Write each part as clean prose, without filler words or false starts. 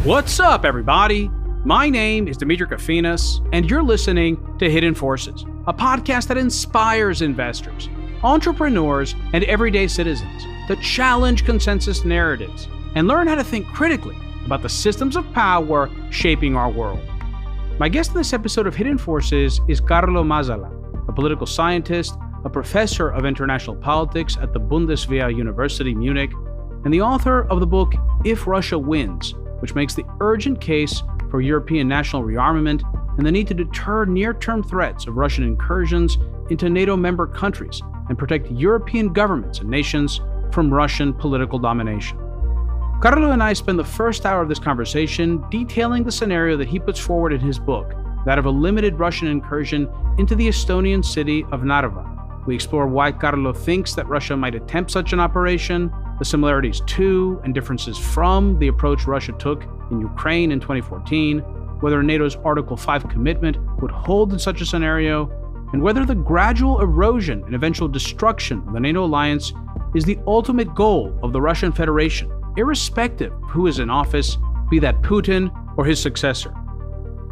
What's up, everybody? My name is Demetri Kofinas, and you're listening to Hidden Forces, a podcast that inspires investors, entrepreneurs, and everyday citizens to challenge consensus narratives and learn how to think critically about the systems of power shaping our world. My guest in this episode of Hidden Forces is Carlo Masala, a political scientist, a professor of international politics at the Bundeswehr University Munich, and the author of the book If Russia Wins, which makes the urgent case for European national rearmament and the need to deter near-term threats of Russian incursions into NATO member countries and protect European governments and nations from Russian political domination. Carlo and I spend the first hour of this conversation detailing the scenario that he puts forward in his book, that of a limited Russian incursion into the Estonian city of Narva. We explore why Carlo thinks that Russia might attempt such an operation, the similarities to and differences from the approach Russia took in Ukraine in 2014, whether NATO's Article 5 commitment would hold in such a scenario, and whether the gradual erosion and eventual destruction of the NATO alliance is the ultimate goal of the Russian Federation, irrespective of who is in office, be that Putin or his successor.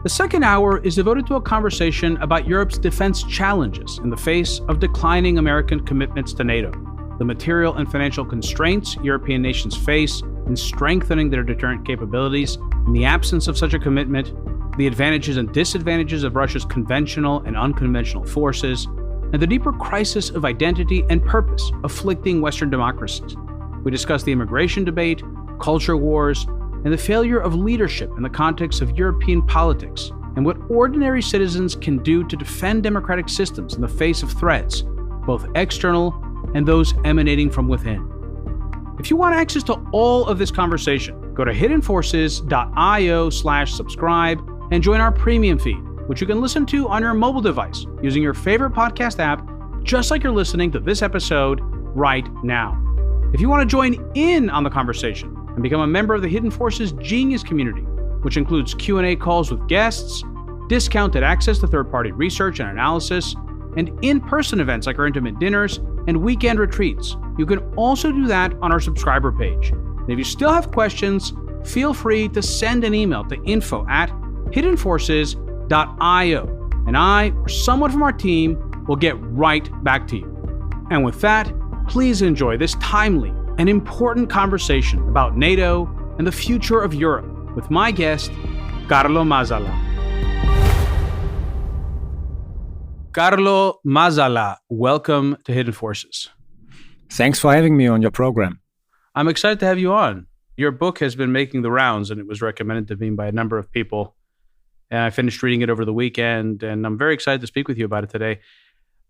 The second hour is devoted to a conversation about Europe's defense challenges in the face of declining American commitments to NATO, the material and financial constraints European nations face in strengthening their deterrent capabilities in the absence of such a commitment, the advantages and disadvantages of Russia's conventional and unconventional forces, and the deeper crisis of identity and purpose afflicting Western democracies. We discuss the immigration debate, culture wars, and the failure of leadership in the context of European politics, and what ordinary citizens can do to defend democratic systems in the face of threats, both external and those emanating from within. If you want access to all of this conversation, go to hiddenforces.io/subscribe and join our premium feed, which you can listen to on your mobile device using your favorite podcast app, just like you're listening to this episode right now. If you want to join in on the conversation and become a member of the Hidden Forces Genius community, which includes Q&A calls with guests, discounted access to third-party research and analysis, and in-person events like our intimate dinners and weekend retreats, you can also do that on our subscriber page. And if you still have questions, feel free to send an email to info@hiddenforces.io, and I or someone from our team will get right back to you. And with that, please enjoy this timely and important conversation about NATO and the future of Europe with my guest, Carlo Masala. Carlo Masala, welcome to Hidden Forces. Thanks for having me on your program. I'm excited to have you on. Your book has been making the rounds, and it was recommended to me by a number of people. And I finished reading it over the weekend, and I'm very excited to speak with you about it today.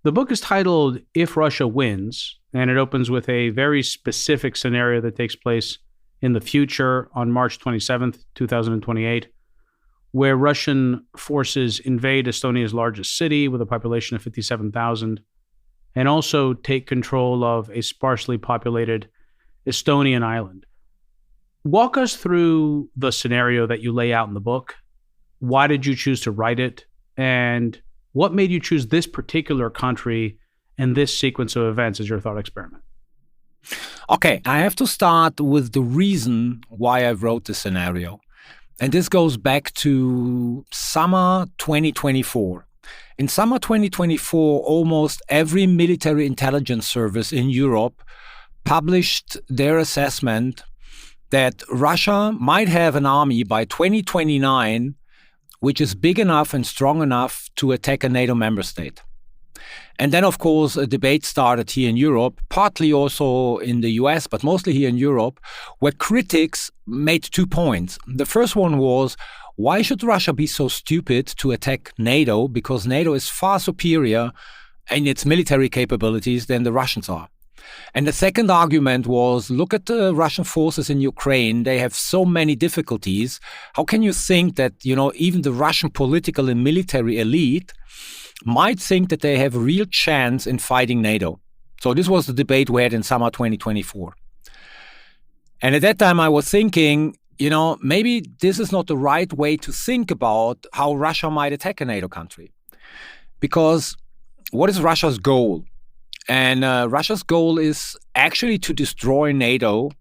The book is titled If Russia Wins, and it opens with a very specific scenario that takes place in the future on March 27th, 2028, where Russian forces invade Estonia's largest city with a population of 57,000 and also take control of a sparsely populated Estonian island. Walk us through the scenario that you lay out in the book. Why did you choose to write it? And what made you choose this particular country and this sequence of events as your thought experiment? Okay, I have to start with the reason why I wrote this scenario. And this goes back to summer 2024. In summer 2024, almost every military intelligence service in Europe published their assessment that Russia might have an army by 2029 which is big enough and strong enough to attack a NATO member state. And then, of course, a debate started here in Europe, partly also in the US, but mostly here in Europe, where critics made 2 points. The first one was, why should Russia be so stupid to attack NATO? Because NATO is far superior in its military capabilities than the Russians are. And the second argument was, look at the Russian forces in Ukraine. They have so many difficulties. How can you think that, even the Russian political and military elite might think that they have a real chance in fighting NATO? So this was the debate we had in summer 2024. And at that time, I was thinking, maybe this is not the right way to think about how Russia might attack a NATO country. Because what is Russia's goal? And Russia's goal is actually to destroy NATO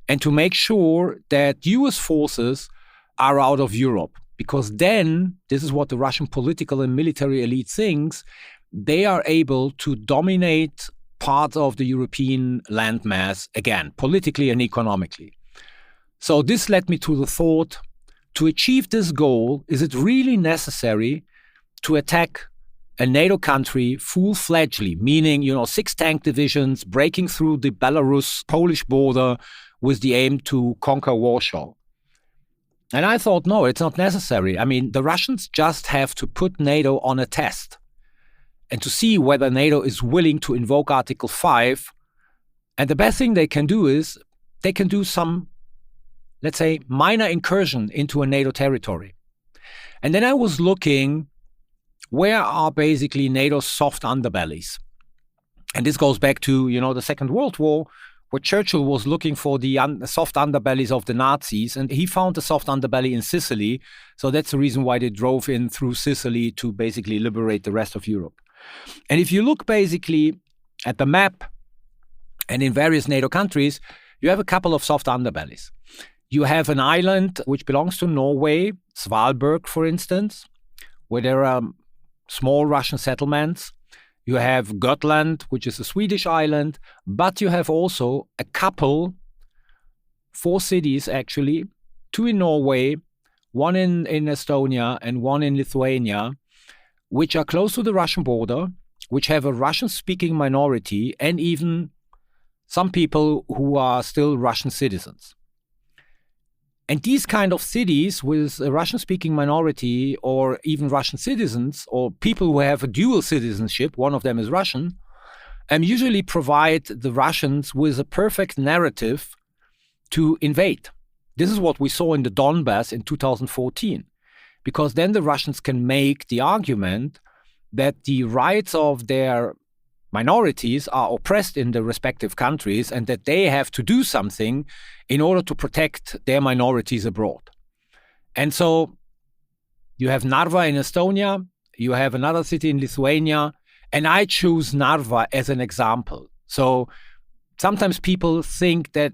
and to make sure that US forces are out of Europe. Because then, this is what the Russian political and military elite thinks, they are able to dominate part of the European landmass again, politically and economically. So this led me to the thought, to achieve this goal, is it really necessary to attack a NATO country full-fledgedly, meaning, 6 tank divisions breaking through the Belarus-Polish border with the aim to conquer Warsaw? And I thought, no, it's not necessary. I mean, the Russians just have to put NATO on a test and to see whether NATO is willing to invoke Article 5. And the best thing they can do is they can do some, let's say, minor incursion into a NATO territory. And then I was looking, where are basically NATO's soft underbellies? And this goes back to, the Second World War, where Churchill was looking for the soft underbellies of the Nazis, and he found the soft underbelly in Sicily. So that's the reason why they drove in through Sicily to basically liberate the rest of Europe. And if you look basically at the map and in various NATO countries, you have a couple of soft underbellies. You have an island which belongs to Norway, Svalbard, for instance, where there are small Russian settlements. You have Gotland, which is a Swedish island, but you have also a couple, 4 cities actually, 2 in Norway, 1 in Estonia and 1 in Lithuania, which are close to the Russian border, which have a Russian-speaking minority and even some people who are still Russian citizens. And these kind of cities with a Russian-speaking minority or even Russian citizens or people who have a dual citizenship, one of them is Russian, usually provide the Russians with a perfect narrative to invade. This is what we saw in the Donbass in 2014, because then the Russians can make the argument that the rights of their minorities are oppressed in the respective countries and that they have to do something in order to protect their minorities abroad. And so you have Narva in Estonia, you have another city in Lithuania, and I choose Narva as an example. So sometimes people think that,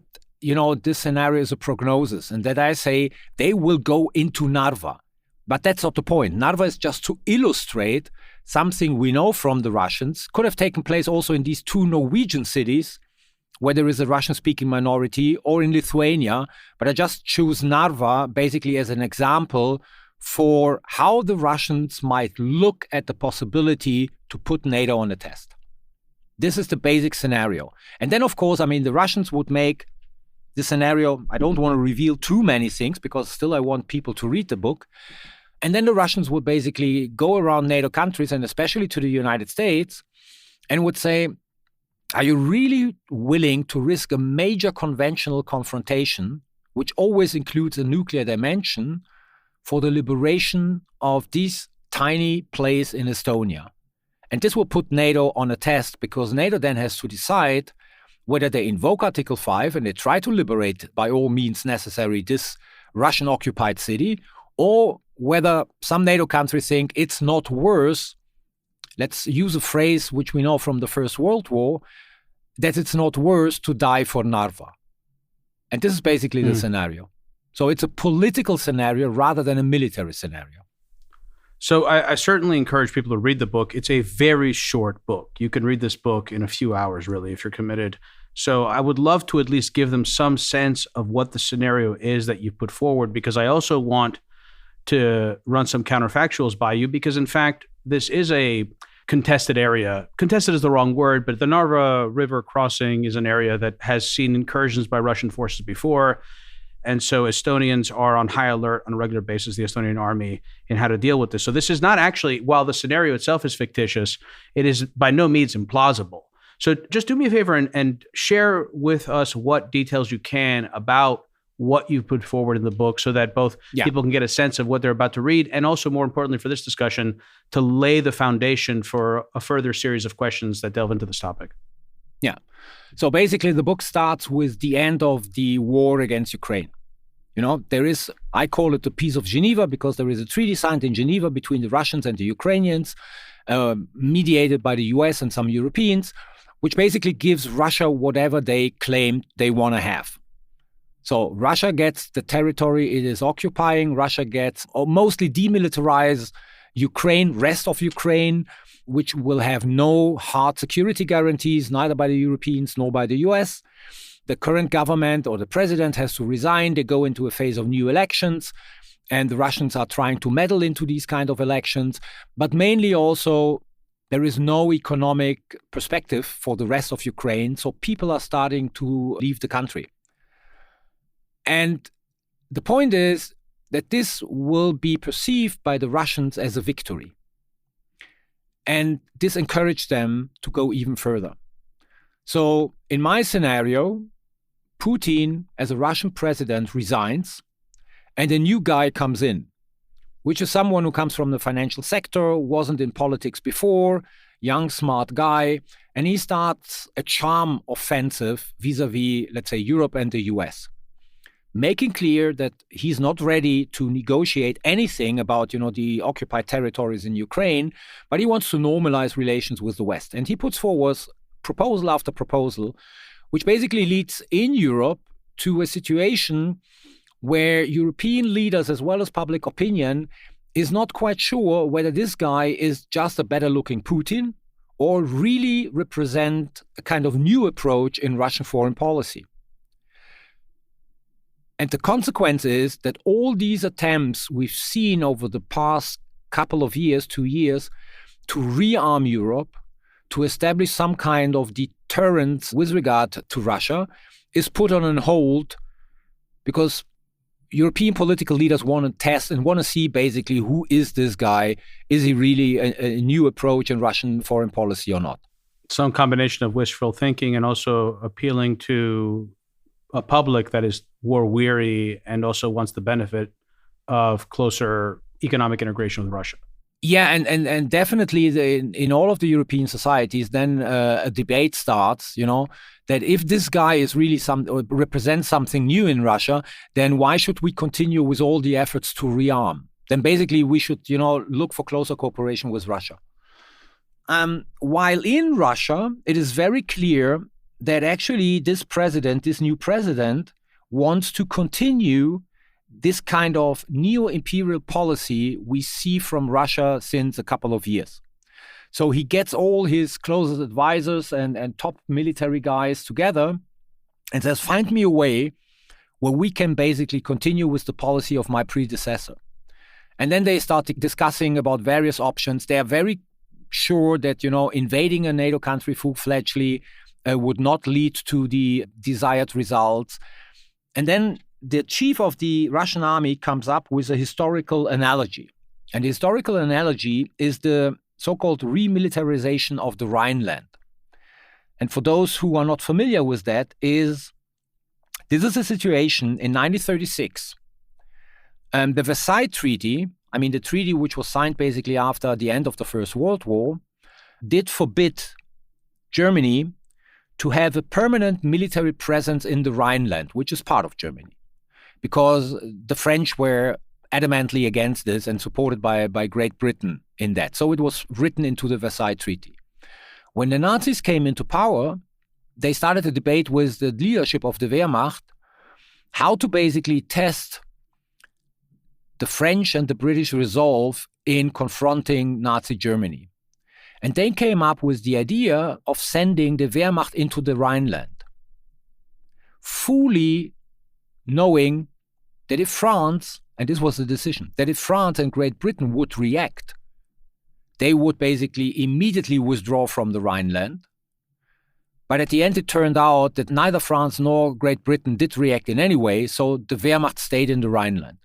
this scenario is a prognosis and that I say they will go into Narva. But that's not the point. Narva is just to illustrate something we know from the Russians, could have taken place also in these 2 Norwegian cities where there is a Russian-speaking minority, or in Lithuania, but I just choose Narva basically as an example for how the Russians might look at the possibility to put NATO on a test. This is the basic scenario. And then, of course, the Russians would make the scenario, I don't want to reveal too many things because still I want people to read the book. And then the Russians would basically go around NATO countries and especially to the United States and would say, are you really willing to risk a major conventional confrontation, which always includes a nuclear dimension, for the liberation of this tiny place in Estonia? And this will put NATO on a test because NATO then has to decide whether they invoke Article 5 and they try to liberate by all means necessary this Russian-occupied city, or whether some NATO countries think it's not worse, let's use a phrase which we know from the First World War, that it's not worse to die for Narva. And this is basically the scenario. So it's a political scenario rather than a military scenario. So I certainly encourage people to read the book. It's a very short book. You can read this book in a few hours, really, if you're committed. So I would love to at least give them some sense of what the scenario is that you put forward, because I also want to run some counterfactuals by you, because in fact, this is a contested area. Contested is the wrong word, but the Narva River crossing is an area that has seen incursions by Russian forces before. And so Estonians are on high alert on a regular basis, the Estonian army, in how to deal with this. So this is not actually, while the scenario itself is fictitious, it is by no means implausible. So just do me a favor and share with us what details you can about what you've put forward in the book so that both people can get a sense of what they're about to read, and also, more importantly for this discussion, to lay the foundation for a further series of questions that delve into this topic. Yeah. So basically, the book starts with the end of the war against Ukraine. There is, I call it the Peace of Geneva, because there is a treaty signed in Geneva between the Russians and the Ukrainians, mediated by the US and some Europeans, which basically gives Russia whatever they claim they want to have. So Russia gets the territory it is occupying. Russia gets mostly demilitarized Ukraine, rest of Ukraine, which will have no hard security guarantees, neither by the Europeans nor by the US. The current government or the president has to resign. They go into a phase of new elections, and the Russians are trying to meddle into these kind of elections. But mainly also, there is no economic perspective for the rest of Ukraine, so people are starting to leave the country. And the point is that this will be perceived by the Russians as a victory. And this encouraged them to go even further. So in my scenario, Putin, as a Russian president, resigns, and a new guy comes in, which is someone who comes from the financial sector, wasn't in politics before, young, smart guy, and he starts a charm offensive vis-a-vis, let's say, Europe and the US, making clear that he's not ready to negotiate anything about, the occupied territories in Ukraine, but he wants to normalize relations with the West. And he puts forward proposal after proposal, which basically leads in Europe to a situation where European leaders, as well as public opinion, is not quite sure whether this guy is just a better-looking Putin or really represent a kind of new approach in Russian foreign policy. And the consequence is that all these attempts we've seen over the past couple of years, 2 years, to rearm Europe, to establish some kind of deterrence with regard to Russia, is put on hold because European political leaders want to test and want to see basically who is this guy? Is he really a new approach in Russian foreign policy or not? Some combination of wishful thinking and also appealing to a public that is war weary and also wants the benefit of closer economic integration with Russia. Yeah, and definitely in all of the European societies, then a debate starts, that if this guy is really or represents something new in Russia, then why should we continue with all the efforts to rearm? Then basically we should, look for closer cooperation with Russia. While in Russia, it is very clear that actually this new president, wants to continue this kind of Neo-Imperial policy we see from Russia since a couple of years. So he gets all his closest advisors and top military guys together and says, find me a way where we can basically continue with the policy of my predecessor. And then they start discussing about various options. They are very sure that, invading a NATO country full-fledgedly would not lead to the desired results. And then the chief of the Russian army comes up with a historical analogy. And the historical analogy is the so-called remilitarization of the Rhineland. And for those who are not familiar with that, this is a situation in 1936. The Versailles Treaty, the treaty which was signed basically after the end of the First World War, did forbid Germany to have a permanent military presence in the Rhineland, which is part of Germany, because the French were adamantly against this and supported by Great Britain in that. So it was written into the Versailles Treaty. When the Nazis came into power, they started a debate with the leadership of the Wehrmacht how to basically test the French and the British resolve in confronting Nazi Germany. And they came up with the idea of sending the Wehrmacht into the Rhineland, fully knowing that if France, and this was the decision, that if France and Great Britain would react, they would basically immediately withdraw from the Rhineland. But at the end, it turned out that neither France nor Great Britain did react in any way, so the Wehrmacht stayed in the Rhineland.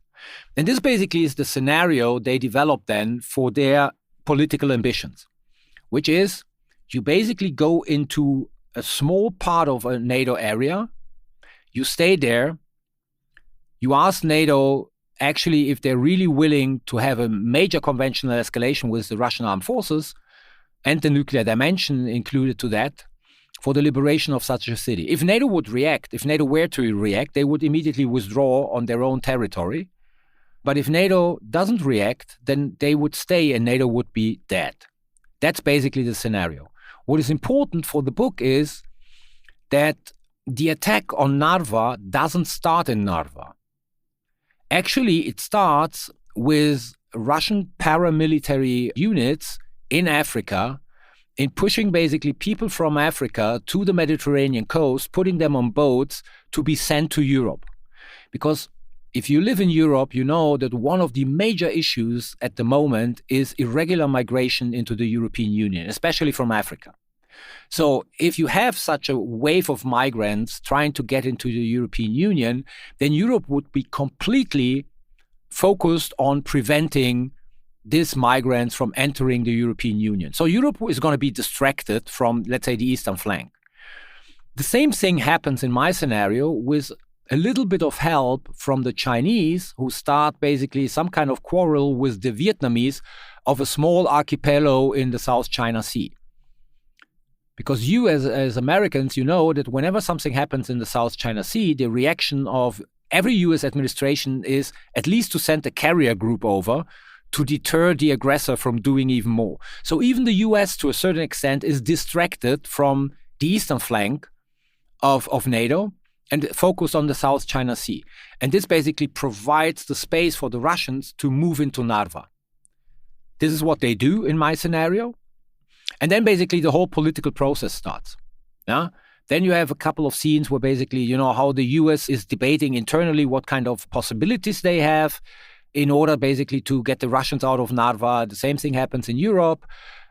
And this basically is the scenario they developed then for their political ambitions, which is you basically go into a small part of a NATO area, you stay there, you ask NATO actually if they're really willing to have a major conventional escalation with the Russian armed forces and the nuclear dimension included to that for the liberation of such a city. If NATO would react, if NATO were to react, they would immediately withdraw on their own territory. But if NATO doesn't react, then they would stay and NATO would be dead. That's basically the scenario. What is important for the book is that the attack on Narva doesn't start in Narva. Actually, it starts with Russian paramilitary units in Africa, in pushing basically people from Africa to the Mediterranean coast, putting them on boats to be sent to Europe. Because if you live in Europe, you know that one of the major issues at the moment is irregular migration into the European Union, especially from Africa. So if you have such a wave of migrants trying to get into the European Union, then Europe would be completely focused on preventing these migrants from entering the European Union. So Europe is going to be distracted from, let's say, the eastern flank. The same thing happens in my scenario with a little bit of help from the Chinese, who start basically some kind of quarrel with the Vietnamese of a small archipelago in the South China Sea. Because you as Americans, you know that whenever something happens in the South China Sea, the reaction of every US administration is at least to send a carrier group over to deter the aggressor from doing even more. So even the US, to a certain extent, is distracted from the eastern flank of NATO and focused on the South China Sea. And this basically provides the space for the Russians to move into Narva. This is what they do in my scenario. And then basically the whole political process starts. Yeah. Then you have a couple of scenes where basically, you know, how the US is debating internally what kind of possibilities they have in order basically to get the Russians out of Narva. The same thing happens in Europe.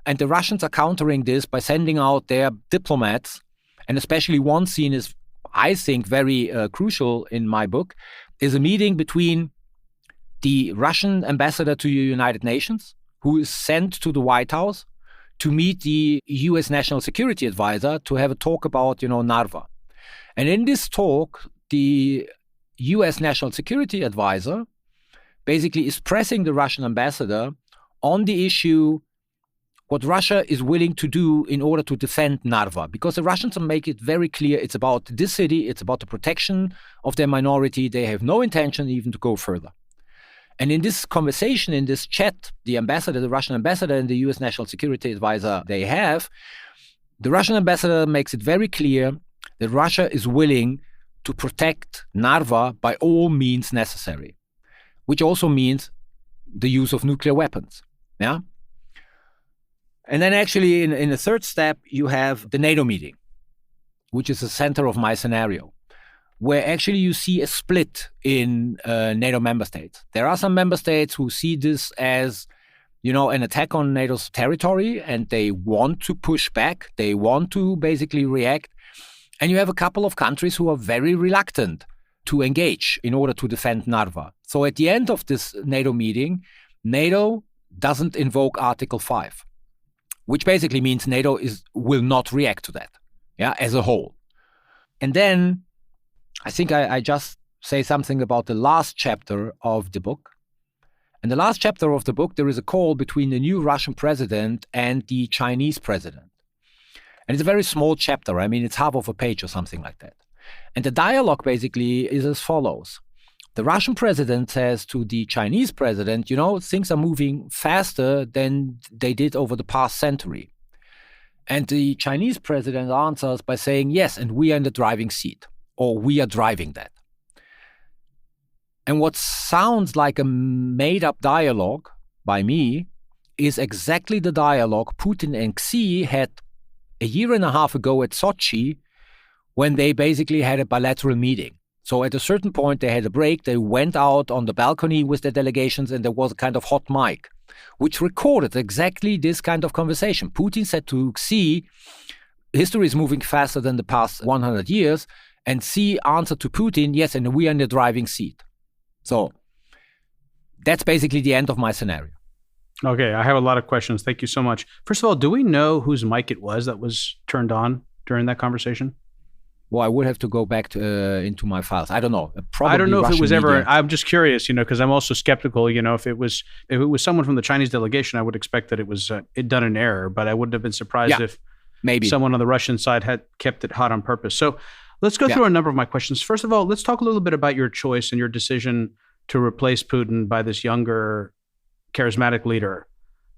And the Russians are countering this by sending out their diplomats. And especially one scene is, I think, very crucial in my book, is a meeting between the Russian ambassador to the United Nations, who is sent to the White House to meet the US National Security Advisor to have a talk about, you know, Narva. And in this talk, the US National Security Advisor basically is pressing the Russian ambassador on the issue what Russia is willing to do in order to defend Narva. Because the Russians make it very clear it's about this city, it's about the protection of their minority. They have no intention even to go further. And in this conversation, in this chat, the Russian ambassador and the US National Security Advisor the Russian ambassador makes it very clear that Russia is willing to protect Narva by all means necessary, which also means the use of nuclear weapons. Yeah. And then actually in the third step, you have the NATO meeting, which is the center of my scenario, where actually you see a split in NATO member states. There are some member states who see this as, you know, an attack on NATO's territory, and they want to push back. They want to basically react. And you have a couple of countries who are very reluctant to engage in order to defend Narva. So at the end of this NATO meeting, NATO doesn't invoke Article 5, which basically means NATO will not react to that, as a whole. And then I think I just say something about the last chapter of the book. In the last chapter of the book, there is a call between the new Russian president and the Chinese president. And it's a very small chapter. I mean, it's half of a page or something like that. And the dialogue basically is as follows. The Russian president says to the Chinese president, you know, things are moving faster than they did over the past century. And the Chinese president answers by saying, yes, and we are in the driving seat. Or we are driving that. And what sounds like a made-up dialogue by me is exactly the dialogue Putin and Xi had a year and a half ago at Sochi when they basically had a bilateral meeting. So at a certain point, they had a break. They went out on the balcony with their delegations, and there was a kind of hot mic, which recorded exactly this kind of conversation. Putin said to Xi, history is moving faster than the past 100 years. And Xi answered to Putin, yes, and we are in the driving seat. So that's basically the end of my scenario. Okay, I have a lot of questions. Thank you so much. First of all, do we know whose mic it was that was turned on during that conversation? Well, I would have to go back into my files. I don't know. Probably I don't know Russian if it was media. ever. I'm just curious, because I'm also skeptical. If it was someone from the Chinese delegation, I would expect that it was it done in error. But I wouldn't have been surprised if maybe someone on the Russian side had kept it hot on purpose. So let's go through a number of my questions. First of all, let's talk a little bit about your choice and your decision to replace Putin by this younger, charismatic leader.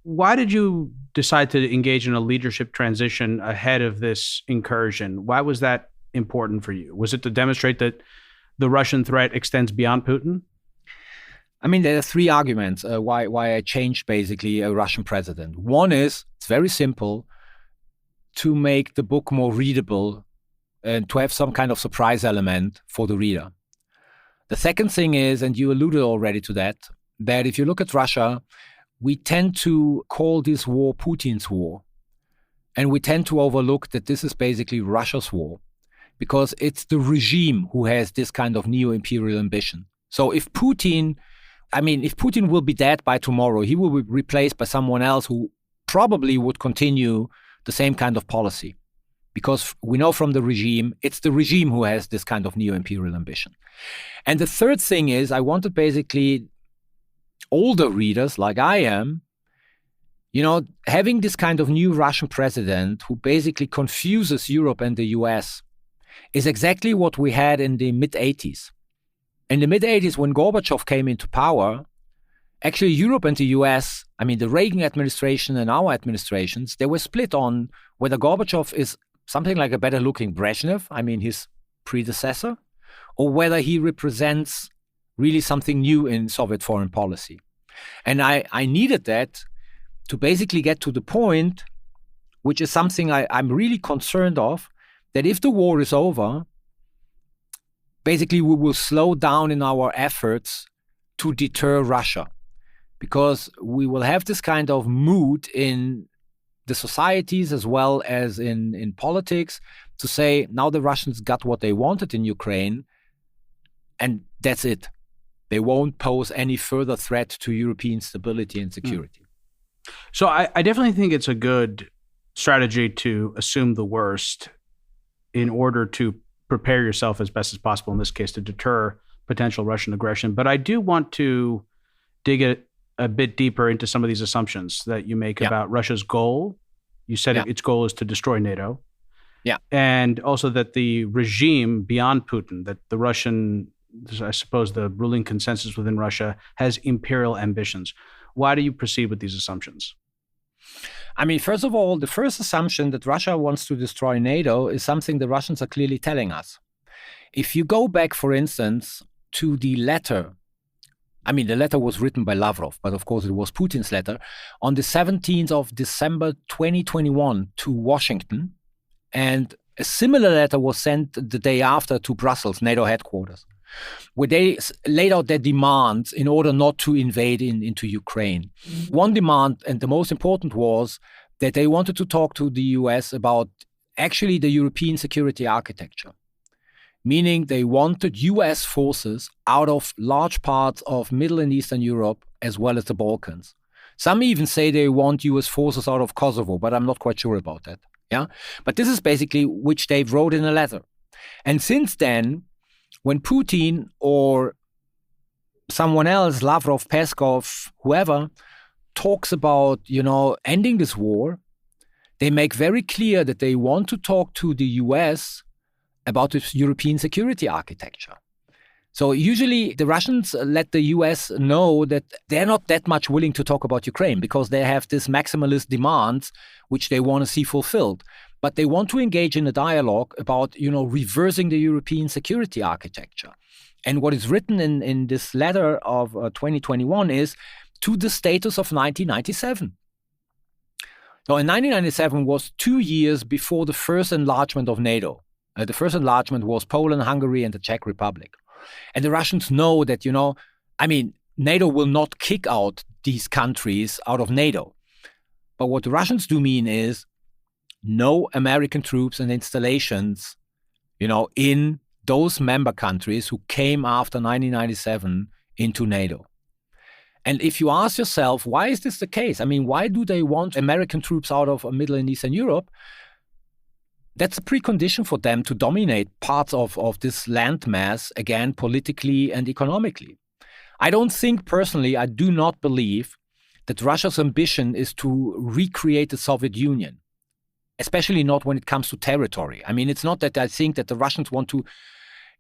Why did you decide to engage in a leadership transition ahead of this incursion? Why was that important for you? Was it to demonstrate that the Russian threat extends beyond Putin? I mean, there are three arguments why I changed basically a Russian president. One is, it's very simple, to make the book more readable and to have some kind of surprise element for the reader. The second thing is, and you alluded already to that if you look at Russia, we tend to call this war Putin's war. And we tend to overlook that this is basically Russia's war, because it's the regime who has this kind of neo-imperial ambition. So if Putin will be dead by tomorrow, he will be replaced by someone else who probably would continue the same kind of policy. Because we know from the regime, it's the regime who has this kind of neo-imperial ambition. And the third thing is, I wanted basically older readers like I am, having this kind of new Russian president who basically confuses Europe and the US is exactly what we had in the mid-80s. In the mid-80s, when Gorbachev came into power, actually Europe and the US, the Reagan administration and our administrations, they were split on whether Gorbachev is something like a better-looking Brezhnev, his predecessor, or whether he represents really something new in Soviet foreign policy. And I needed that to basically get to the point, which is something I'm really concerned of, that if the war is over, basically we will slow down in our efforts to deter Russia, because we will have this kind of mood in the societies as well as in politics to say, now the Russians got what they wanted in Ukraine, and that's it. They won't pose any further threat to European stability and security. So I definitely think it's a good strategy to assume the worst in order to prepare yourself as best as possible, in this case, to deter potential Russian aggression. But I do want to dig a bit deeper into some of these assumptions that you make about Russia's goal. You said its goal is to destroy NATO. Yeah. And also that the regime beyond Putin, that the Russian, I suppose the ruling consensus within Russia, has imperial ambitions. Why do you proceed with these assumptions? First of all, the first assumption that Russia wants to destroy NATO is something the Russians are clearly telling us. If you go back, for instance, to the letter, the letter was written by Lavrov, but of course it was Putin's letter, on the 17th of December 2021 to Washington, and a similar letter was sent the day after to Brussels, NATO headquarters, where they laid out their demands in order not to invade into Ukraine. One demand, and the most important, was that they wanted to talk to the US about actually the European security architecture, meaning they wanted US forces out of large parts of Middle and Eastern Europe as well as the Balkans. Some even say they want US forces out of Kosovo, but I'm not quite sure about that. Yeah, but this is basically which they wrote in a letter. And since then, when Putin or someone else, Lavrov, Peskov, whoever, talks about, ending this war, they make very clear that they want to talk to the US about its European security architecture. So usually the Russians let the US know that they're not that much willing to talk about Ukraine because they have this maximalist demands which they want to see fulfilled. But they want to engage in a dialogue about, reversing the European security architecture. And what is written in this letter of 2021 is to the status of 1997. So in 1997 was 2 years before the first enlargement of NATO. The first enlargement was Poland, Hungary, and the Czech Republic. And the Russians know that, NATO will not kick out these countries out of NATO. But what the Russians do mean is no American troops and installations, in those member countries who came after 1997 into NATO. And if you ask yourself, why is this the case? Why do they want American troops out of Middle and Eastern Europe? That's a precondition for them to dominate parts of this landmass, again, politically and economically. I do not believe that Russia's ambition is to recreate the Soviet Union, especially not when it comes to territory. It's not that I think that the Russians want to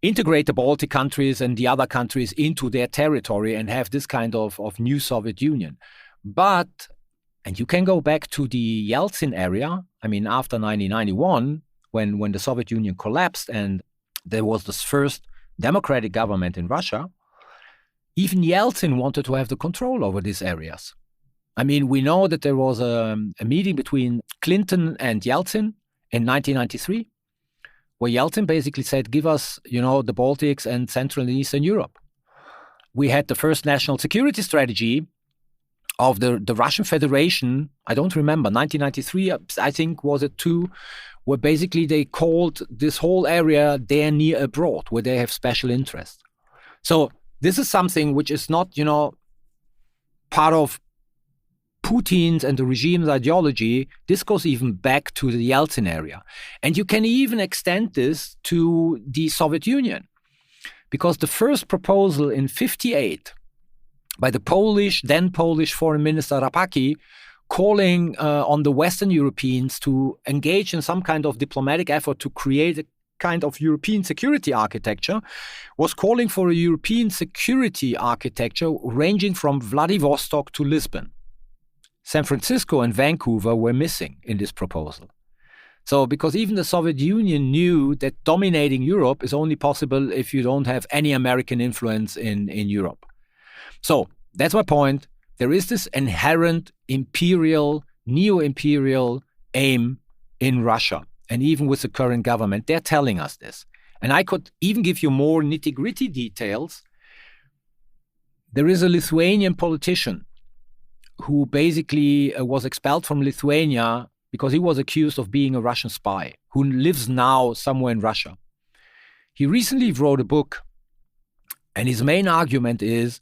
integrate the Baltic countries and the other countries into their territory and have this kind of new Soviet Union. But, and you can go back to the Yeltsin area, after 1991, when the Soviet Union collapsed and there was this first democratic government in Russia, even Yeltsin wanted to have the control over these areas. I mean, we know that there was a meeting between Clinton and Yeltsin in 1993, where Yeltsin basically said, give us, the Baltics and Central and Eastern Europe. We had the first national security strategy of the Russian Federation, I don't remember, 1993, I think, was it too, where basically they called this whole area their near abroad, where they have special interest. So this is something which is not, part of Putin's and the regime's ideology. This goes even back to the Yeltsin area. And you can even extend this to the Soviet Union, because the first proposal in 1958 by the then Polish Foreign Minister Rapaki, calling on the Western Europeans to engage in some kind of diplomatic effort to create a kind of European security architecture, was calling for a European security architecture ranging from Vladivostok to Lisbon. San Francisco and Vancouver were missing in this proposal. So, because even the Soviet Union knew that dominating Europe is only possible if you don't have any American influence in Europe. So, that's my point. There is this inherent imperial, neo-imperial aim in Russia. And even with the current government, they're telling us this. And I could even give you more nitty-gritty details. There is a Lithuanian politician who basically was expelled from Lithuania because he was accused of being a Russian spy, who lives now somewhere in Russia. He recently wrote a book, and his main argument is,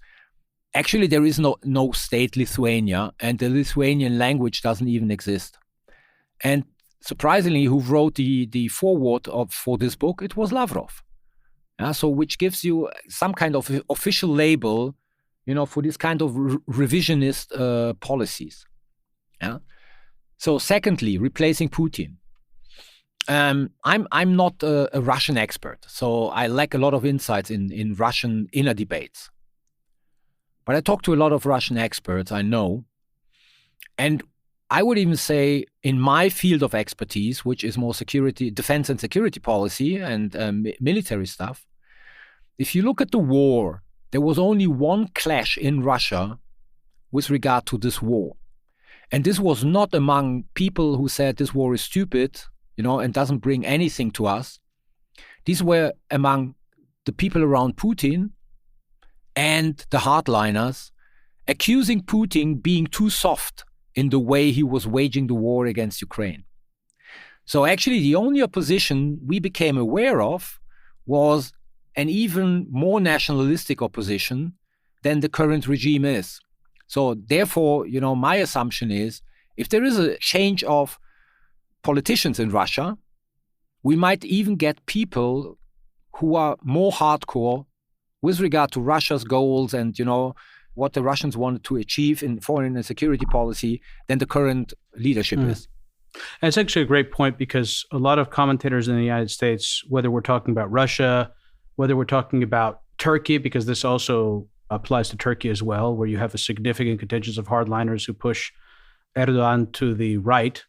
actually there is no state Lithuania, and the Lithuanian language doesn't even exist. And surprisingly, who wrote the foreword for this book, it was Lavrov. So which gives you some kind of official label, for this kind of revisionist policies. Yeah. So secondly, replacing Putin. I'm not a Russian expert, so I lack a lot of insights in Russian inner debates. But I talk to a lot of Russian experts I know, and I would even say in my field of expertise, which is more security, defense and security policy and military stuff, if you look at the war, there was only one clash in Russia with regard to this war. And this was not among people who said this war is stupid, and doesn't bring anything to us. These were among the people around Putin and the hardliners, accusing Putin being too soft in the way he was waging the war against Ukraine. So actually the only opposition we became aware of was an even more nationalistic opposition than the current regime is. So therefore, my assumption is, if there is a change of politicians in Russia, we might even get people who are more hardcore with regard to Russia's goals and, what the Russians wanted to achieve in foreign and security policy than the current leadership is. That's actually a great point, because a lot of commentators in the United States, whether we're talking about Russia, whether we're talking about Turkey, because this also applies to Turkey as well, where you have a significant contingent of hardliners who push Erdogan to the right.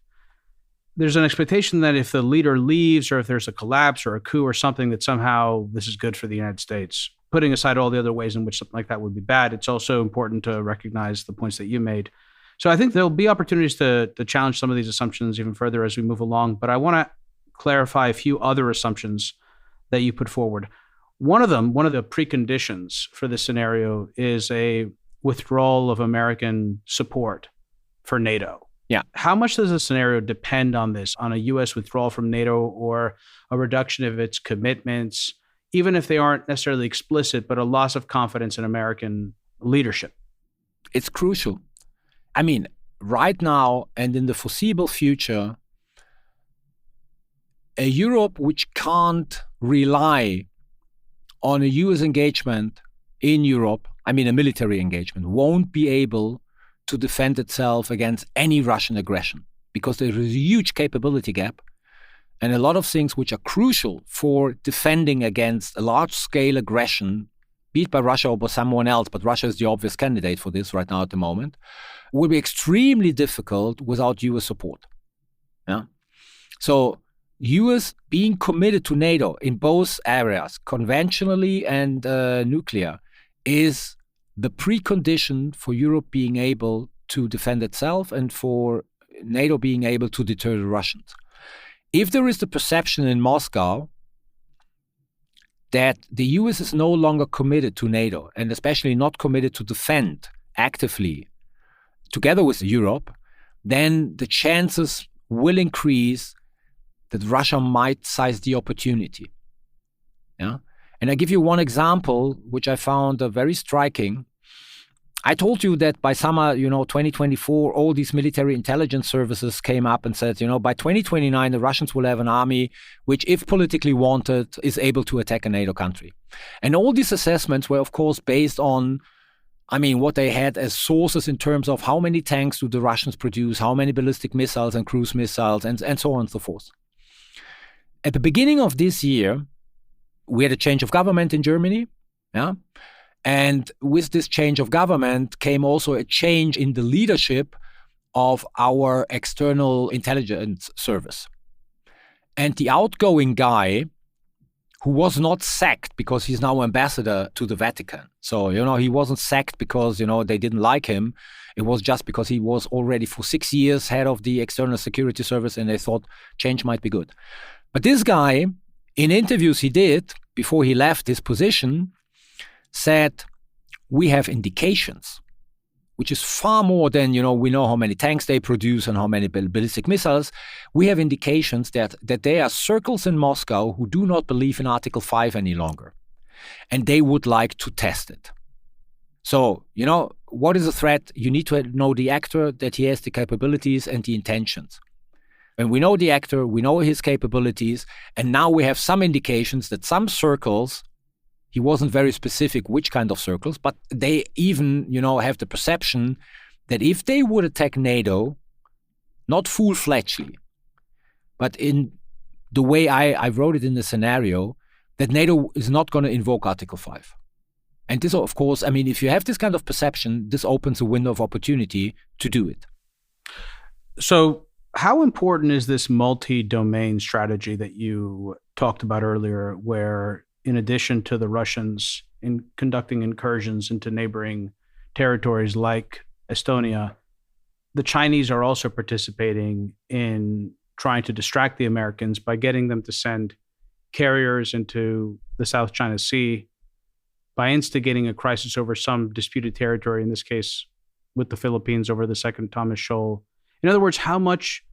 There's an expectation that if the leader leaves, or if there's a collapse or a coup or something, that somehow this is good for the United States. Putting aside all the other ways in which something like that would be bad, it's also important to recognize the points that you made. So I think there'll be opportunities to challenge some of these assumptions even further as we move along. But I want to clarify a few other assumptions that you put forward. One of the preconditions for this scenario is a withdrawal of American support for NATO. Yeah. How much does the scenario depend on this, on a U.S. withdrawal from NATO or a reduction of its commitments, even if they aren't necessarily explicit, but a loss of confidence in American leadership? It's crucial. I mean, right now and in the foreseeable future, a Europe which can't rely on a US engagement in Europe, a military engagement, won't be able to defend itself against any Russian aggression, because there is a huge capability gap and a lot of things which are crucial for defending against a large-scale aggression, be it by Russia or by someone else, but Russia is the obvious candidate for this right now at the moment, will be extremely difficult without US support. Yeah. So US being committed to NATO in both areas, conventionally and nuclear, is the precondition for Europe being able to defend itself and for NATO being able to deter the Russians. If there is the perception in Moscow that the US is no longer committed to NATO, and especially not committed to defend actively together with Europe, then the chances will increase that Russia might seize the opportunity. Yeah? And I give you one example, which I found very striking. I told you that by summer, 2024, all these military intelligence services came up and said, by 2029, the Russians will have an army which, if politically wanted, is able to attack a NATO country. And all these assessments were, of course, based on, what they had as sources in terms of how many tanks do the Russians produce, how many ballistic missiles and cruise missiles, and so on and so forth. At the beginning of this year, we had a change of government in Germany, yeah? And with this change of government came also a change in the leadership of our external intelligence service. And the outgoing guy, who was not sacked because he's now ambassador to the Vatican. So, he wasn't sacked because, they didn't like him. It was just because he was already for 6 years head of the external security service and they thought change might be good. But this guy, in interviews he did before he left his position, said, we have indications, which is far more than, we know how many tanks they produce and how many ballistic missiles. We have indications that there are circles in Moscow who do not believe in Article 5 any longer, and they would like to test it. So, what is a threat? You need to know the actor, that he has the capabilities and the intentions. And we know the actor, we know his capabilities, and now we have some indications that some circles, he wasn't very specific which kind of circles, but they even, have the perception that if they would attack NATO, not full-fledgedly, but in the way I wrote it in the scenario, that NATO is not going to invoke Article 5. And this, of course, if you have this kind of perception, this opens a window of opportunity to do it. So how important is this multi-domain strategy that you talked about earlier, where in addition to the Russians in conducting incursions into neighboring territories like Estonia, the Chinese are also participating in trying to distract the Americans by getting them to send carriers into the South China Sea, by instigating a crisis over some disputed territory, in this case with the Philippines over the Second Thomas Shoal. In other words, how much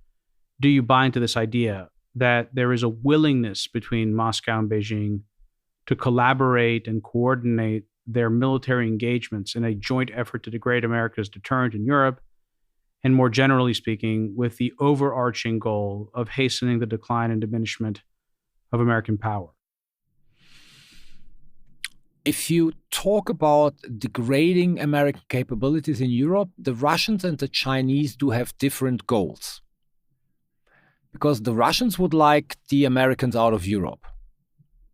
do you buy into this idea that there is a willingness between Moscow and Beijing to collaborate and coordinate their military engagements in a joint effort to degrade America's deterrent in Europe, and more generally speaking, with the overarching goal of hastening the decline and diminishment of American power? If you talk about degrading American capabilities in Europe, the Russians and the Chinese do have different goals. Because the Russians would like the Americans out of Europe.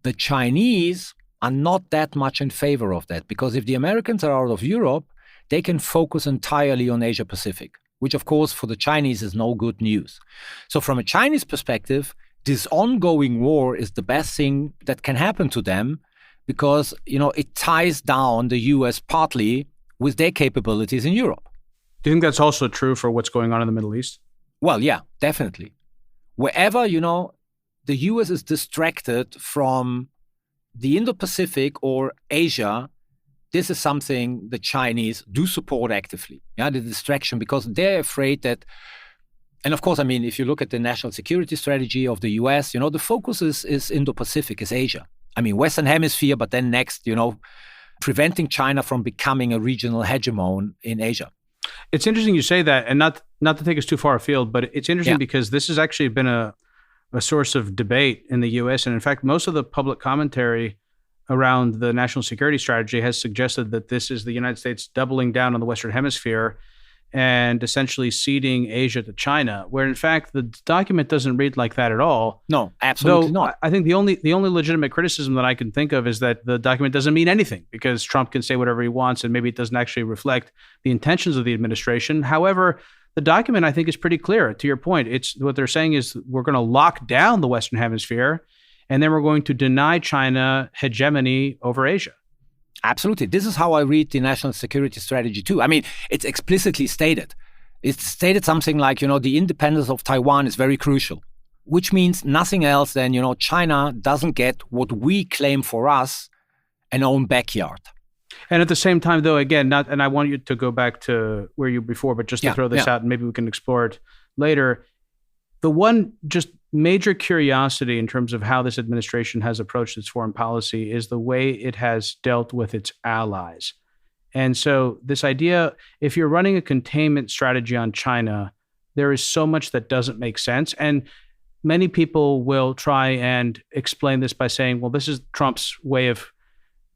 The Chinese are not that much in favor of that, because if the Americans are out of Europe, they can focus entirely on Asia Pacific, which of course for the Chinese is no good news. So from a Chinese perspective, this ongoing war is the best thing that can happen to them, because it ties down the US partly with their capabilities in Europe. Do you think that's also true for what's going on in the Middle East? Well, yeah, definitely. Wherever, the US is distracted from the Indo-Pacific or Asia, this is something the Chinese do support actively. Yeah, the distraction, because they're afraid that, and of course, if you look at the national security strategy of the US, the focus is Indo-Pacific, is Asia. Western Hemisphere, but then next, preventing China from becoming a regional hegemon in Asia. It's interesting you say that, and not to take us too far afield, but it's interesting because this has actually been a source of debate in the U.S. And in fact, most of the public commentary around the national security strategy has suggested that this is the United States doubling down on the Western Hemisphere and essentially ceding Asia to China, where in fact the document doesn't read like that at all. No, absolutely Though not. I think the only legitimate criticism that I can think of is that the document doesn't mean anything, because Trump can say whatever he wants and maybe it doesn't actually reflect the intentions of the administration. However, the document, I think, is pretty clear. To your point, it's what they're saying is we're going to lock down the Western Hemisphere, and then we're going to deny China hegemony over Asia. Absolutely. This is how I read the national security strategy too. I mean, it's explicitly stated. It's stated something like, the independence of Taiwan is very crucial, which means nothing else than, China doesn't get what we claim for us, an own backyard. And at the same time, though, again, and I want you to go back to where you were before, but just to throw this out, and maybe we can explore it later. The one just major curiosity in terms of how this administration has approached its foreign policy is the way it has dealt with its allies. And so this idea, if you're running a containment strategy on China, there is so much that doesn't make sense. And many people will try and explain this by saying, well, this is Trump's way of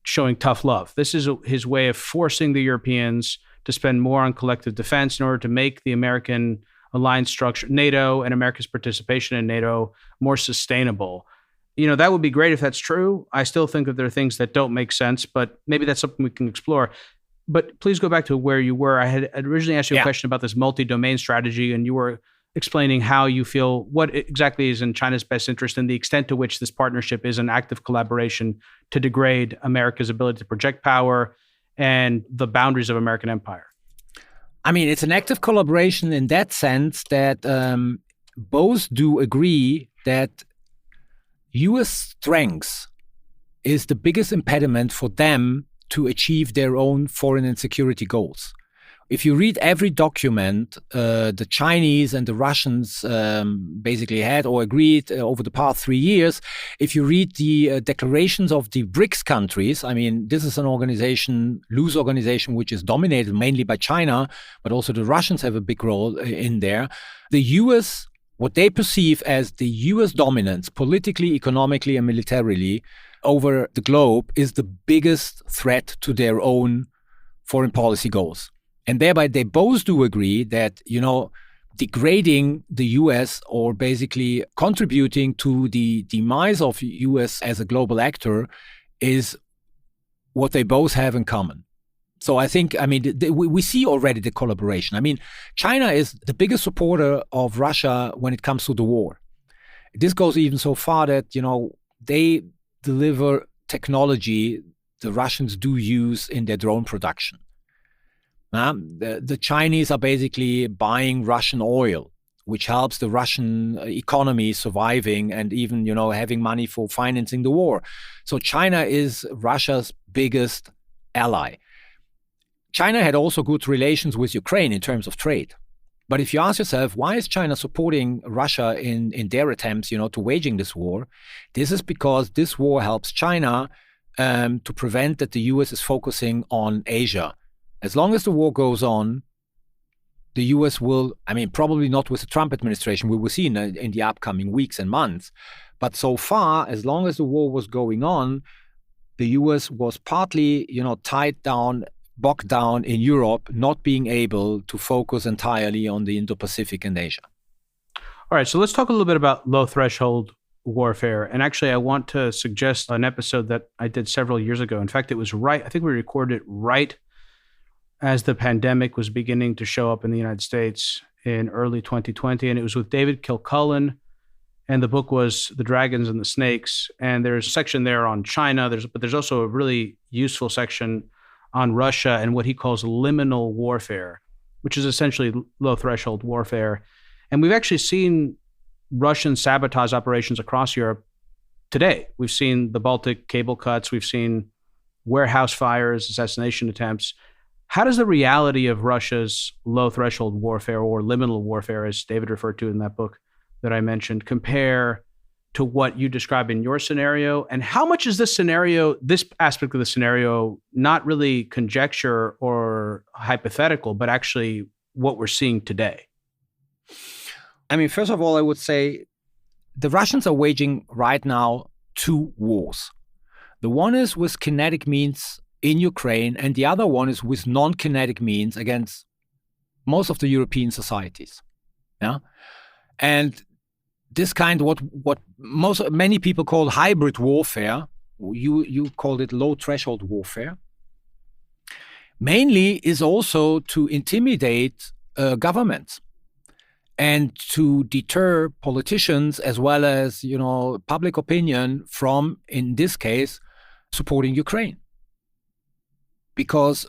showing tough love. This is his way of forcing the Europeans to spend more on collective defense in order to make the American alliance structure, NATO, and America's participation in NATO more sustainable. That would be great if that's true. I still think that there are things that don't make sense, but maybe that's something we can explore. But please go back to where you were. I had originally asked you a question about this multi-domain strategy, and you were explaining how you feel what exactly is in China's best interest and the extent to which this partnership is an active collaboration to degrade America's ability to project power and the boundaries of American empire. I mean, it's an active collaboration in that sense that both do agree that U.S. strength is the biggest impediment for them to achieve their own foreign and security goals. If you read every document the Chinese and the Russians basically had or agreed over the past 3 years, if you read the declarations of the BRICS countries, I mean, this is an loose organization, which is dominated mainly by China, but also the Russians have a big role in there. The US, what they perceive as the US dominance politically, economically, and militarily over the globe is the biggest threat to their own foreign policy goals. And thereby they both do agree that, degrading the US or basically contributing to the demise of US as a global actor is what they both have in common. So I think, we see already the collaboration. I mean, China is the biggest supporter of Russia when it comes to the war. This goes even so far that, they deliver technology the Russians do use in their drone production. The Chinese are basically buying Russian oil, which helps the Russian economy surviving and even, having money for financing the war. So China is Russia's biggest ally. China had also good relations with Ukraine in terms of trade. But if you ask yourself, why is China supporting Russia in their attempts, to waging this war? This is because this war helps China to prevent that the US is focusing on Asia. As long as the war goes on, the U.S. will, probably not with the Trump administration, we will see in the upcoming weeks and months. But so far, as long as the war was going on, the U.S. was partly, tied down, bogged down in Europe, not being able to focus entirely on the Indo-Pacific and Asia. All right, so let's talk a little bit about low-threshold warfare. And actually, I want to suggest an episode that I did several years ago. In fact, it was I think we recorded it right as the pandemic was beginning to show up in the United States in early 2020. And it was with David Kilcullen. And the book was The Dragons and the Snakes. And there's a section there on China. But there's also a really useful section on Russia and what he calls liminal warfare, which is essentially low threshold warfare. And we've actually seen Russian sabotage operations across Europe today. We've seen the Baltic cable cuts. We've seen warehouse fires, assassination attempts. How does the reality of Russia's low-threshold warfare or liminal warfare, as David referred to in that book that I mentioned, compare to what you describe in your scenario? And how much is this aspect of the scenario, not really conjecture or hypothetical, but actually what we're seeing today? First of all, I would say the Russians are waging right now two wars. The one is with kinetic means in Ukraine, and the other one is with non-kinetic means against most of the European societies. Yeah, and this kind of what many people call hybrid warfare, you called it low threshold warfare, mainly is also to intimidate governments and to deter politicians as well as, public opinion from, in this case, supporting Ukraine. Because,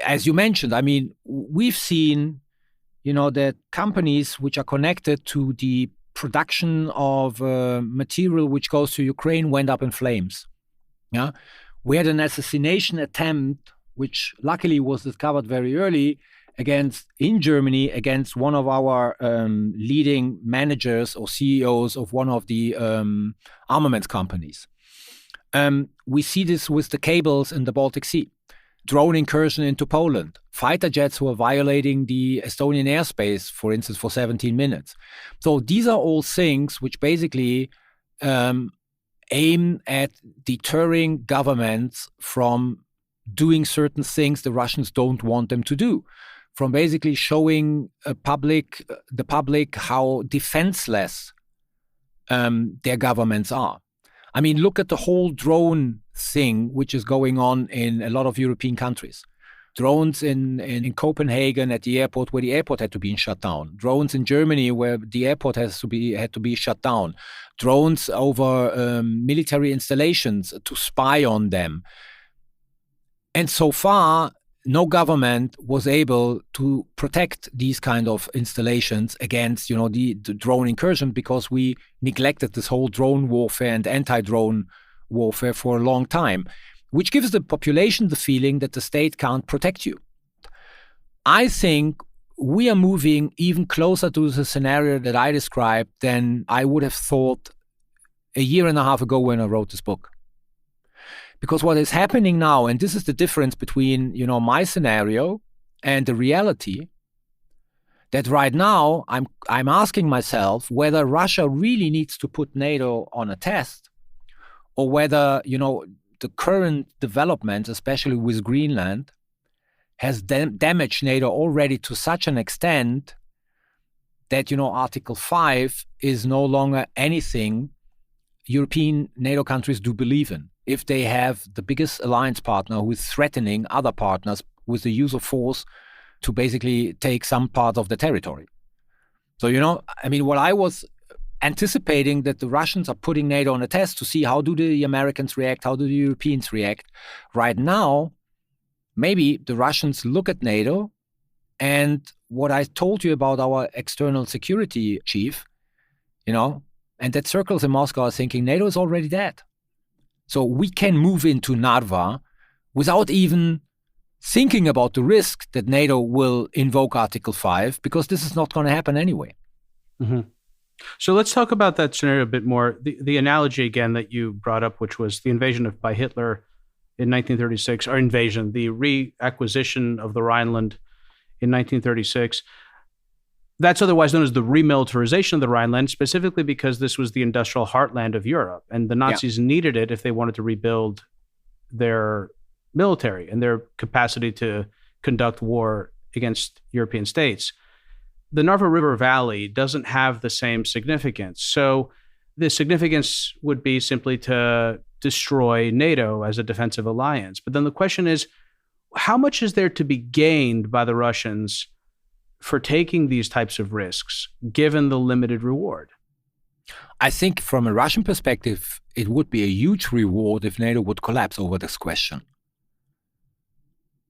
as you mentioned, we've seen, that companies which are connected to the production of material which goes to Ukraine went up in flames. Yeah, we had an assassination attempt, which luckily was discovered very early, in Germany against one of our leading managers or CEOs of one of the armaments companies. We see this with the cables in the Baltic Sea. Drone incursion into Poland, fighter jets who are violating the Estonian airspace, for instance, for 17 minutes. So these are all things which basically aim at deterring governments from doing certain things the Russians don't want them to do, from basically showing the public how defenseless their governments are. Look at the whole drone thing which is going on in a lot of European countries. Drones in Copenhagen at the airport, where the airport had to be shut down. Drones in Germany where the airport had to be shut down. Drones over military installations to spy on them. And so far, no government was able to protect these kind of installations against, the drone incursion, because we neglected this whole drone warfare and anti-drone warfare for a long time, which gives the population the feeling that the state can't protect you. I think we are moving even closer to the scenario that I described than I would have thought a year and a half ago when I wrote this book. Because what is happening now, and this is the difference between, my scenario and the reality, that right now I'm asking myself whether Russia really needs to put NATO on a test, or whether, the current development, especially with Greenland, has damaged NATO already to such an extent that, Article 5 is no longer anything European NATO countries do believe in. If they have the biggest alliance partner who is threatening other partners with the use of force to basically take some part of the territory. So, what I was anticipating, that the Russians are putting NATO on a test to see how do the Americans react, how do the Europeans react. Right now, maybe the Russians look at NATO, and what I told you about our external security chief, and that circles in Moscow are thinking NATO is already dead. So we can move into Narva without even thinking about the risk that NATO will invoke Article 5, because this is not going to happen anyway. Mm-hmm. So let's talk about that scenario a bit more. The analogy again that you brought up, which was the invasion by Hitler in 1936, or invasion, the reacquisition of the Rhineland in 1936. That's otherwise known as the remilitarization of the Rhineland, specifically because this was the industrial heartland of Europe, and the Nazis needed it if they wanted to rebuild their military and their capacity to conduct war against European states. The Narva River Valley doesn't have the same significance. So the significance would be simply to destroy NATO as a defensive alliance. But then the question is, how much is there to be gained by the Russians for taking these types of risks, given the limited reward? I think from a Russian perspective, it would be a huge reward if NATO would collapse over this question.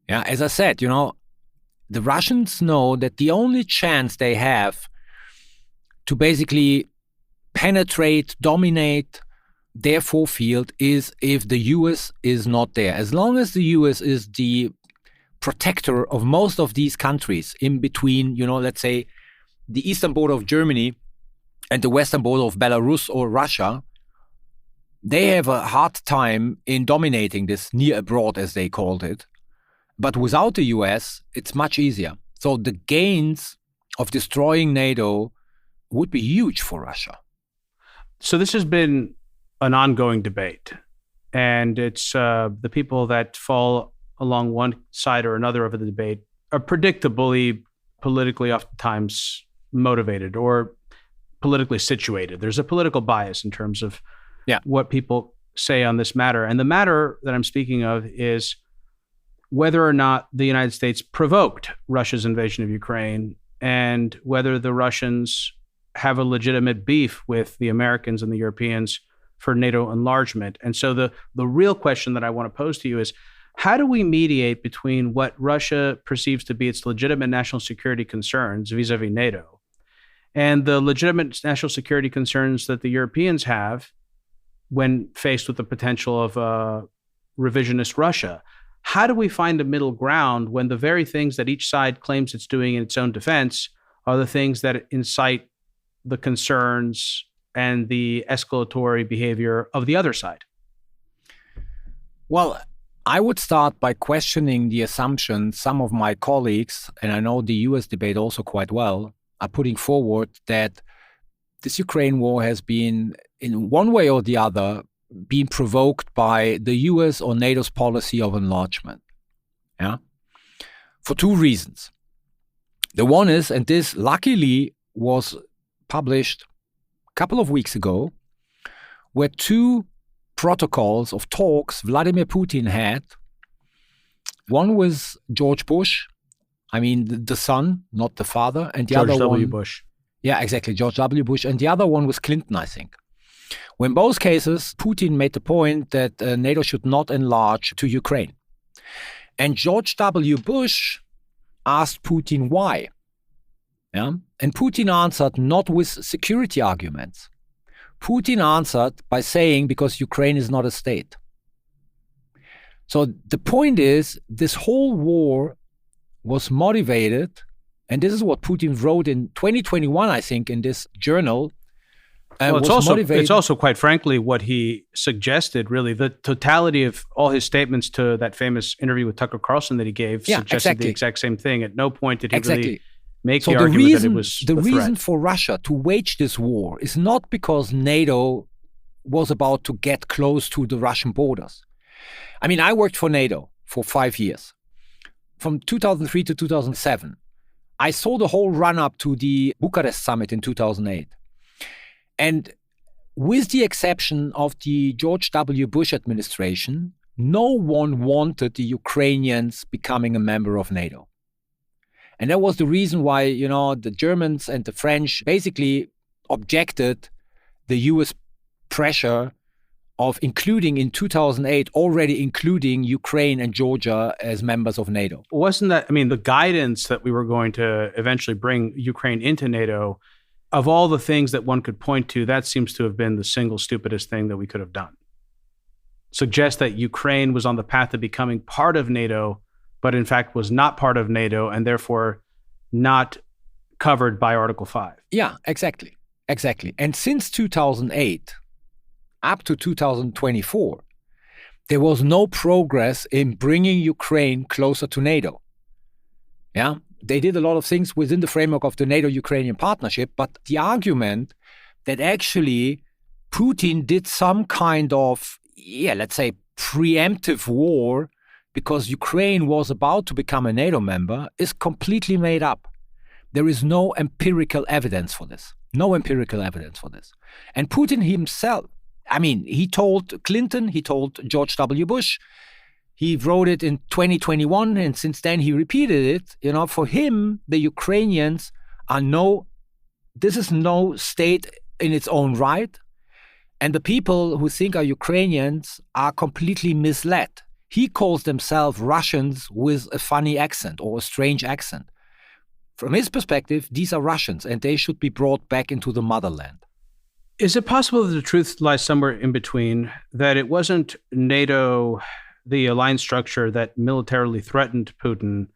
Yeah, as I said, the Russians know that the only chance they have to basically penetrate, dominate their field is if the US is not there. As long as the US is the protector of most of these countries in between, let's say the eastern border of Germany and the western border of Belarus or Russia, they have a hard time in dominating this near abroad, as they called it. But without the US, it's much easier. So the gains of destroying NATO would be huge for Russia. So this has been an ongoing debate, and it's the people that fall along one side or another of the debate are predictably politically oftentimes motivated or politically situated. There's a political bias in terms of what people say on this matter. And the matter that I'm speaking of is whether or not the United States provoked Russia's invasion of Ukraine and whether the Russians have a legitimate beef with the Americans and the Europeans for NATO enlargement. And so the real question that I want to pose to you is, how do we mediate between what Russia perceives to be its legitimate national security concerns vis-a-vis NATO and the legitimate national security concerns that the Europeans have when faced with the potential of revisionist Russia? How do we find a middle ground when the very things that each side claims it's doing in its own defense are the things that incite the concerns and the escalatory behavior of the other side? Well, I would start by questioning the assumption some of my colleagues, and I know the US debate also quite well, are putting forward that this Ukraine war has been, in one way or the other, being provoked by the US or NATO's policy of enlargement. Yeah? For two reasons. The one is, and this luckily was published a couple of weeks ago, where two protocols of talks Vladimir Putin had. One was George Bush, the son, not the father, and the other one... George W. Bush. Yeah, exactly, George W. Bush. And the other one was Clinton, I think. Well, in both cases, Putin made the point that NATO should not enlarge to Ukraine. And George W. Bush asked Putin why. Yeah? And Putin answered not with security arguments. Putin answered by saying because Ukraine is not a state. So the point is, this whole war was motivated, and this is what Putin wrote in 2021, I think, in this journal. Well, it's also, quite frankly, what he suggested, really. The totality of all his statements to that famous interview with Tucker Carlson that he gave suggested the exact same thing. At no point did he really make the argument that it was the reason for Russia to wage this war is not because NATO was about to get close to the Russian borders. I worked for NATO for 5 years. From 2003 to 2007. I saw the whole run-up to the Bucharest summit in 2008. And with the exception of the George W. Bush administration, no one wanted the Ukrainians becoming a member of NATO. And that was the reason why, the Germans and the French basically objected the US pressure of including in 2008, already including Ukraine and Georgia as members of NATO. Wasn't that, the guidance that we were going to eventually bring Ukraine into NATO, of all the things that one could point to, that seems to have been the single stupidest thing that we could have done. Suggest that Ukraine was on the path to becoming part of NATO, but in fact was not part of NATO and therefore not covered by Article 5. Yeah, exactly. And since 2008, up to 2024, there was no progress in bringing Ukraine closer to NATO. Yeah, they did a lot of things within the framework of the NATO-Ukrainian partnership, but the argument that actually Putin did some kind of, let's say, preemptive war because Ukraine was about to become a NATO member is completely made up. There is no empirical evidence for this. And Putin himself, he told Clinton, he told George W. Bush, he wrote it in 2021, and since then he repeated it. For him, the Ukrainians this is no state in its own right. And the people who think are Ukrainians are completely misled. He calls themselves Russians with a funny accent or a strange accent. From his perspective, these are Russians and they should be brought back into the motherland. Is it possible that the truth lies somewhere in between, that it wasn't NATO, the alliance structure, that militarily threatened Putin,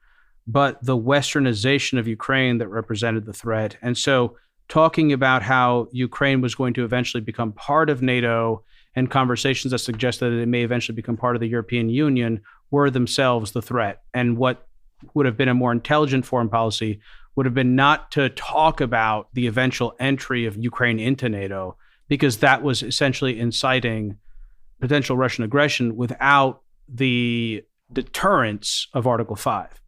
but the westernization of Ukraine that represented the threat? And so talking about how Ukraine was going to eventually become part of NATO and conversations that suggested that it may eventually become part of the European Union were themselves the threat. And what would have been a more intelligent foreign policy would have been not to talk about the eventual entry of Ukraine into NATO, because that was essentially inciting potential Russian aggression without the deterrence of Article 5.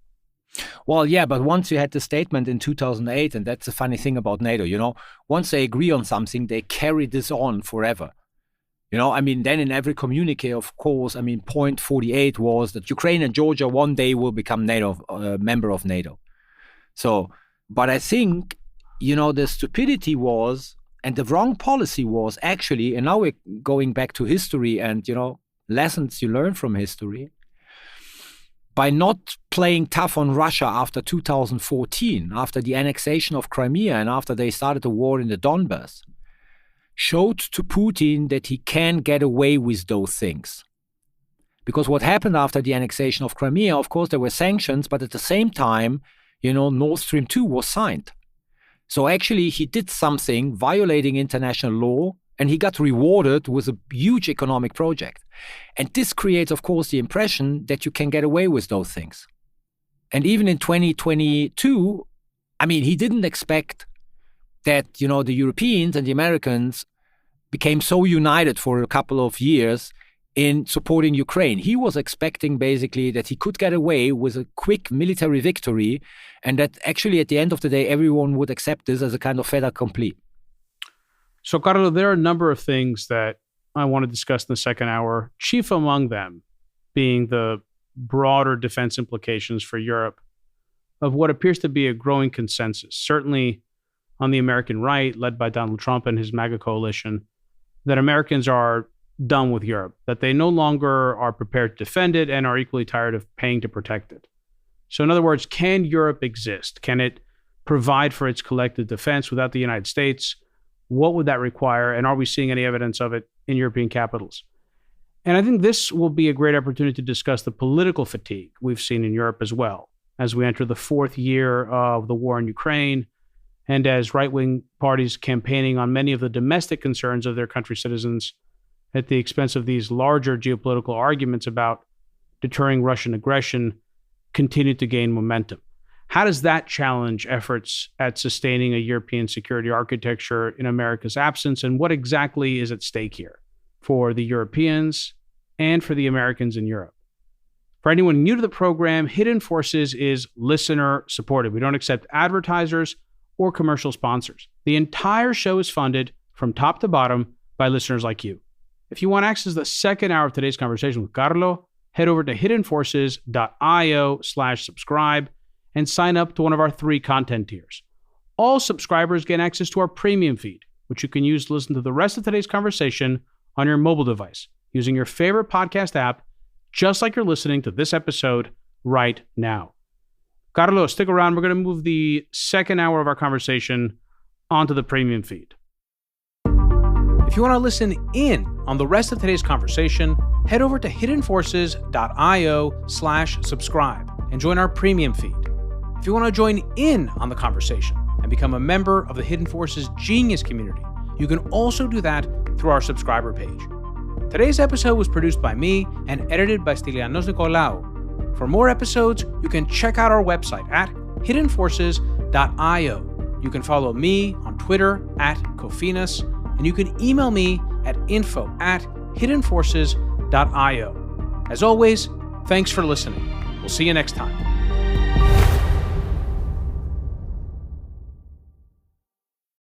Well, yeah, but once you had the statement in 2008, and that's the funny thing about NATO, once they agree on something, they carry this on forever. Then in every communique, of course, point 48 was that Ukraine and Georgia one day will become member of NATO. So, but I think, the stupidity was, and the wrong policy was actually, and now we're going back to history and, lessons you learn from history, by not playing tough on Russia after 2014, after the annexation of Crimea and after they started the war in the Donbass, showed to Putin that he can get away with those things. Because what happened after the annexation of Crimea, of course, there were sanctions, but at the same time, Nord Stream 2 was signed. So actually, he did something violating international law, and he got rewarded with a huge economic project. And this creates, of course, the impression that you can get away with those things. And even in 2022, he didn't expect that, the Europeans and the Americans became so united for a couple of years in supporting Ukraine. He was expecting basically that he could get away with a quick military victory and that actually at the end of the day, everyone would accept this as a kind of fait accompli. So, Carlo, there are a number of things that I want to discuss in the second hour, chief among them being the broader defense implications for Europe of what appears to be a growing consensus, certainly on the American right, led by Donald Trump and his MAGA coalition, that Americans are done with Europe, that they no longer are prepared to defend it and are equally tired of paying to protect it. So in other words, can Europe exist? Can it provide for its collective defense without the United States? What would that require? And are we seeing any evidence of it in European capitals? And I think this will be a great opportunity to discuss the political fatigue we've seen in Europe as well, as we enter the fourth year of the war in Ukraine, and as right-wing parties campaigning on many of the domestic concerns of their country's citizens at the expense of these larger geopolitical arguments about deterring Russian aggression continue to gain momentum. How does that challenge efforts at sustaining a European security architecture in America's absence? And what exactly is at stake here for the Europeans and for the Americans in Europe? For anyone new to the program, Hidden Forces is listener supported. We don't accept advertisers or commercial sponsors. The entire show is funded from top to bottom by listeners like you. If you want access to the second hour of today's conversation with Carlo, head over to hiddenforces.io/subscribe and sign up to one of our 3 content tiers. All subscribers get access to our premium feed, which you can use to listen to the rest of today's conversation on your mobile device using your favorite podcast app, just like you're listening to this episode right now. Carlo, stick around. We're going to move the second hour of our conversation onto the premium feed. If you want to listen in on the rest of today's conversation, head over to hiddenforces.io/subscribe and join our premium feed. If you want to join in on the conversation and become a member of the Hidden Forces Genius community, you can also do that through our subscriber page. Today's episode was produced by me and edited by Stylianos Nicolaou. For more episodes, you can check out our website at hiddenforces.io. You can follow me on Twitter at Kofinas, and you can email me at info@hiddenforces.io. As always, thanks for listening. We'll see you next time.